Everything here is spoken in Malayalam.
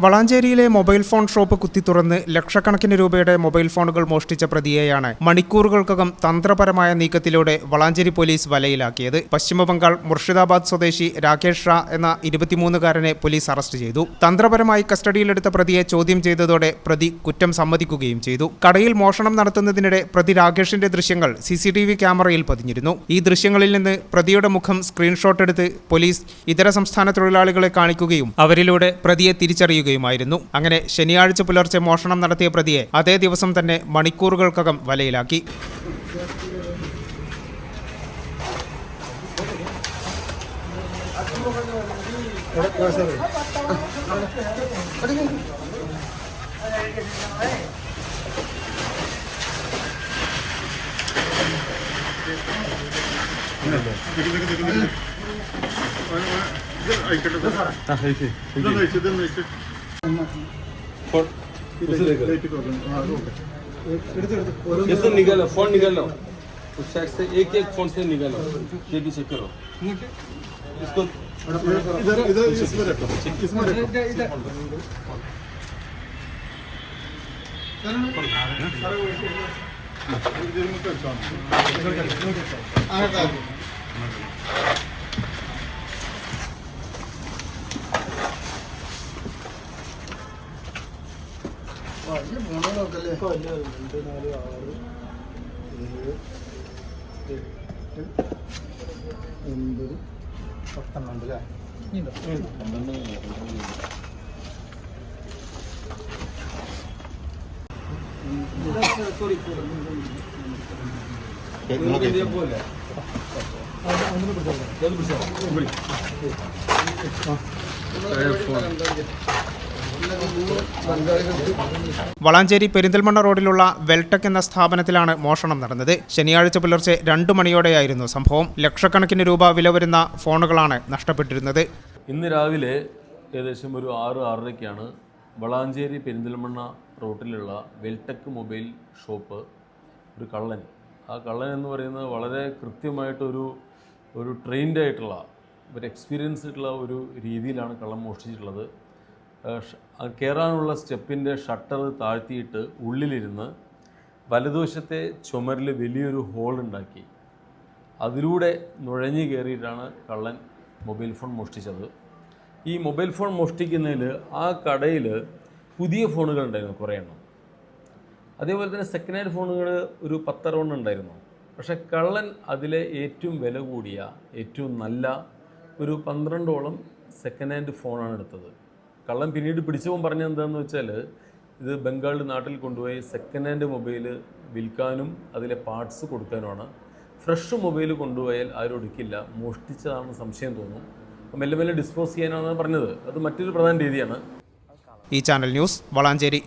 വളാഞ്ചേരിയിലെ മൊബൈൽ ഫോൺ ഷോപ്പ് കുത്തിത്തുറന്ന് ലക്ഷക്കണക്കിന് രൂപയുടെ മൊബൈൽ ഫോണുകൾ മോഷ്ടിച്ച പ്രതിയെയാണ് മണിക്കൂറുകൾക്കകം തന്ത്രപരമായ നീക്കത്തിലൂടെ വളാഞ്ചേരി പോലീസ് വലയിലാക്കിയത്. പശ്ചിമബംഗാൾ മുർഷിദാബാദ് സ്വദേശി രാകേഷ് ഷാ എന്ന 23-കാരനെ പോലീസ് അറസ്റ്റ് ചെയ്തു. തന്ത്രപരമായി കസ്റ്റഡിയിലെടുത്ത പ്രതിയെ ചോദ്യം ചെയ്തതോടെ പ്രതി കുറ്റം സമ്മതിക്കുകയും ചെയ്തു. കടയിൽ മോഷണം നടത്തുന്നതിനിടെ പ്രതി രാകേഷിന്റെ ദൃശ്യങ്ങൾ CCTV ക്യാമറയിൽ പതിഞ്ഞിരുന്നു. ഈ ദൃശ്യങ്ങളിൽ നിന്ന് പ്രതിയുടെ മുഖം സ്ക്രീൻഷോട്ട് എടുത്ത് പോലീസ് ഇതര സംസ്ഥാന തൊഴിലാളികളെ കാണിക്കുകയും അവരിലൂടെ പ്രതിയെ തിരിച്ചറിയുകയുമായിരുന്നു. അങ്ങനെ ശനിയാഴ്ച പുലർച്ചെ മോഷണം നടത്തിയ പ്രതിയെ അതേ ദിവസം തന്നെ മണിക്കൂറുകൾക്കകം വലയിലാക്കി. निकालो फोन निकालो उस साइड से एक फोन से निकालो ये भी चेक करो इसको इधर इसमें रखो വളാഞ്ചേരി പെരിന്തൽമണ്ണ റോഡിലുള്ള വെൽടെക് എന്ന സ്ഥാപനത്തിലാണ് മോഷണം നടന്നത്. ശനിയാഴ്ച പുലർച്ചെ 2 മണിയോടെയായിരുന്നു സംഭവം. ലക്ഷക്കണക്കിന് രൂപ വില വരുന്ന ഫോണുകളാണ് നഷ്ടപ്പെട്ടിരുന്നത്. ഇന്ന് രാവിലെ ഏകദേശം ഒരു 6-6:30ക്കാണ് വളാഞ്ചേരി പെരിന്തൽമണ്ണ റോഡിലുള്ള വെൽടെക് മൊബൈൽ ഷോപ്പ് ഒരു കള്ളൻ, ആ കള്ളൻ എന്ന് പറയുന്നത് വളരെ കൃത്യമായിട്ടൊരു ട്രെയിൻഡ് ആയിട്ടുള്ള ഒരു എക്സ്പീരിയൻസ് ആയിട്ടുള്ള ഒരു രീതിയിലാണ് കള്ളൻ മോഷ്ടിച്ചിട്ടുള്ളത്. കയറാനുള്ള സ്റ്റെപ്പിൻ്റെ ഷട്ടർ താഴ്ത്തിയിട്ട് ഉള്ളിലിരുന്ന് വലതുവശത്തെ ചുമരിൽ വലിയൊരു ഹോൾ ഉണ്ടാക്കി അതിലൂടെ നുഴഞ്ഞു കയറിയിട്ടാണ് കള്ളൻ മൊബൈൽ ഫോൺ മോഷ്ടിച്ചത്. ഈ മൊബൈൽ ഫോൺ മോഷ്ടിക്കുന്നതിൽ ആ കടയിൽ പുതിയ ഫോണുകൾ ഉണ്ടായിരുന്നു കുറേ എണ്ണം. അതേപോലെ തന്നെ സെക്കൻഡ് ഹാൻഡ് ഫോണുകൾ ഒരു 10 ഉണ്ടായിരുന്നു. പക്ഷേ കള്ളൻ അതിലെ ഏറ്റവും വില കൂടിയ ഏറ്റവും നല്ല ഒരു 12 സെക്കൻഡ് ഹാൻഡ് ഫോണാണ് എടുത്തത്. കള്ളൻ പിന്നീട് പിടിച്ചപ്പോൾ പറഞ്ഞത് എന്താണെന്ന് വെച്ചാൽ ഇത് ബംഗാളിൽ നാട്ടിൽ കൊണ്ടുപോയി സെക്കൻഡ് ഹാൻഡ് മൊബൈൽ വിൽക്കാനും അതിലെ പാർട്സ് കൊടുക്കാനുമാണ്. ഫ്രഷ് മൊബൈൽ കൊണ്ടുപോയാൽ ആരും എടുക്കില്ല, മോഷ്ടിച്ചതാണെന്ന് സംശയം തോന്നും, മെല്ലെ മെല്ലെ ഡിസ്പോസ് ചെയ്യാനാണ് പറഞ്ഞത്. അത് മറ്റൊരു പ്രധാന രീതിയാണ്. ഈ ചാനൽ ന്യൂസ് വളാഞ്ചേരി.